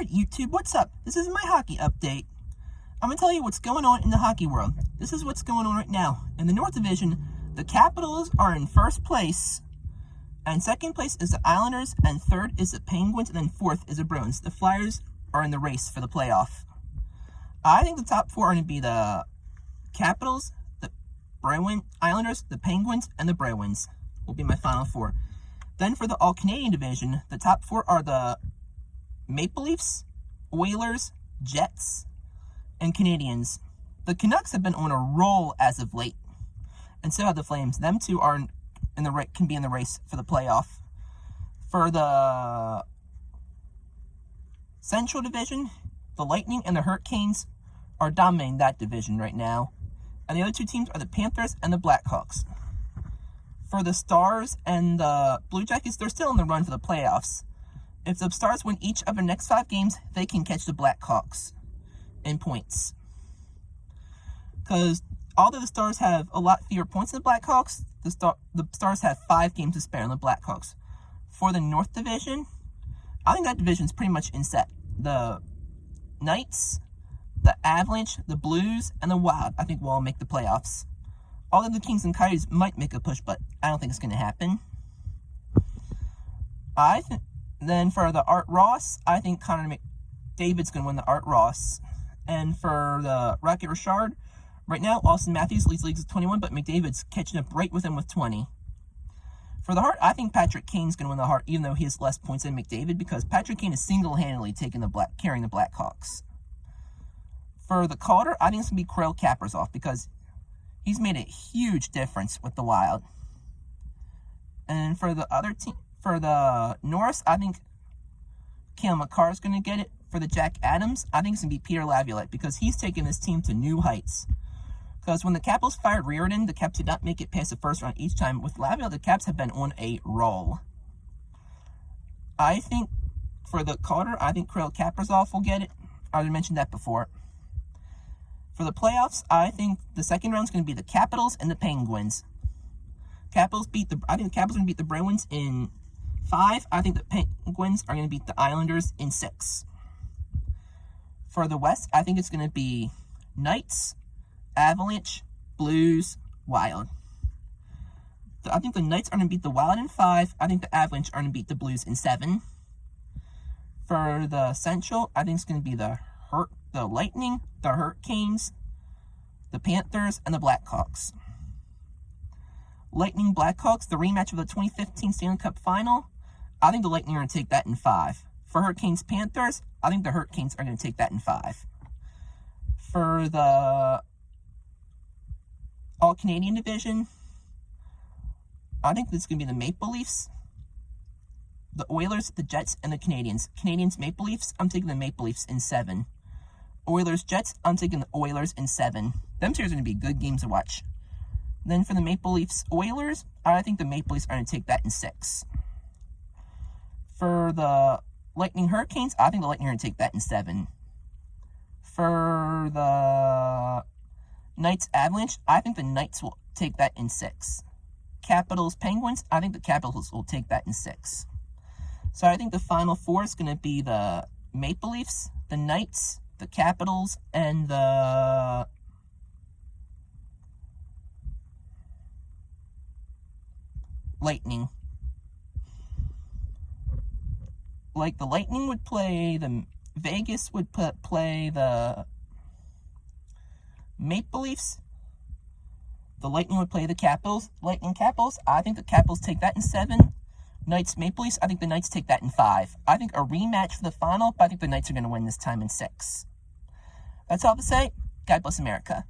Alright, YouTube, what's up? This is my hockey update. I'm going to tell you what's going on in the hockey world. This is what's going on right now. In the North Division, the Capitals are in first place, and second place is the Islanders, and third is the Penguins, and then fourth is the Bruins. The Flyers are in the race for the playoff. I think the top four are going to be the Capitals, the Islanders, the Penguins, and the Bruins will be my final four. Then for the All-Canadian division, the top four are the Maple Leafs, Oilers, Jets, and Canadiens. The Canucks have been on a roll as of late, and so have the Flames. Them two are can be in the race for the playoff. For the Central Division, the Lightning and the Hurricanes are dominating that division right now, and the other two teams are the Panthers and the Blackhawks. For the Stars and the Blue Jackets, they're still in the run for the playoffs. If the Stars win each of their next 5 games, they can catch the Blackhawks in points. Because although the Stars have a lot fewer points than the Blackhawks, the Stars have 5 games to spare on the Blackhawks. For the North Division, I think that division is pretty much in set. The Knights, the Avalanche, the Blues, and the Wild, I think will all make the playoffs. Although the Kings and Coyotes might make a push, but I don't think it's going to happen. Then for the Art Ross, I think Connor McDavid's going to win the Art Ross. And for the Rocket Richard, right now, Austin Matthews leads leagues with 21, but McDavid's catching up right with him with 20. For the Hart, I think Patrick Kane's going to win the Hart, even though he has less points than McDavid, because Patrick Kane is single-handedly carrying the Blackhawks. For the Calder, I think it's going to be Kirill Kaprizov, because he's made a huge difference with the Wild. And for the other team, for the Norris, I think Cale Makar is going to get it. For the Jack Adams, I think it's going to be Peter Laviolette, because he's taken this team to new heights. Because when the Capitals fired Reardon, the Caps did not make it past the first round each time. With Laviolette, the Caps have been on a roll. I think for the Calder, I think Kirill Kaprizov will get it. I already mentioned that before. For the playoffs, I think the second round is going to be the Capitals and the Penguins. I think the Capitals are going to beat the Bruins in 5. I think the Penguins are going to beat the Islanders in 6. For the West, I think it's going to be Knights, Avalanche, Blues, Wild. I think the Knights are going to beat the Wild in 5. I think the Avalanche are going to beat the Blues in 7. For the Central, I think it's going to be the Lightning, the Hurricanes, the Panthers, and the Blackhawks. Lightning Blackhawks, the rematch of the 2015 Stanley Cup Final, I think the Lightning are going to take that in 5. For Hurricanes Panthers, I think the Hurricanes are going to take that in 5. For the All-Canadian division, I think this is going to be the Maple Leafs, the Oilers, the Jets, and the Canadiens. Canadiens Maple Leafs, I'm taking the Maple Leafs in 7. Oilers Jets, I'm taking the Oilers in 7. Them two are going to be good games to watch. Then for the Maple Leafs Oilers, I think the Maple Leafs are going to take that in 6. For the Lightning Hurricanes, I think the Lightning are going to take that in 7. For the Knights Avalanche, I think the Knights will take that in 6. Capitals Penguins, I think the Capitals will take that in 6. So I think the final 4 is going to be the Maple Leafs, the Knights, the Capitals, and the Lightning. Like the Lightning would play Vegas would play the Maple Leafs. The Lightning would play the Capitals. Lightning Capitals, I think the Capitals take that in 7. Knights Maple Leafs, I think the Knights take that in 5. I think a rematch for the final, but I think the Knights are going to win this time in 6. That's all to say. God bless America.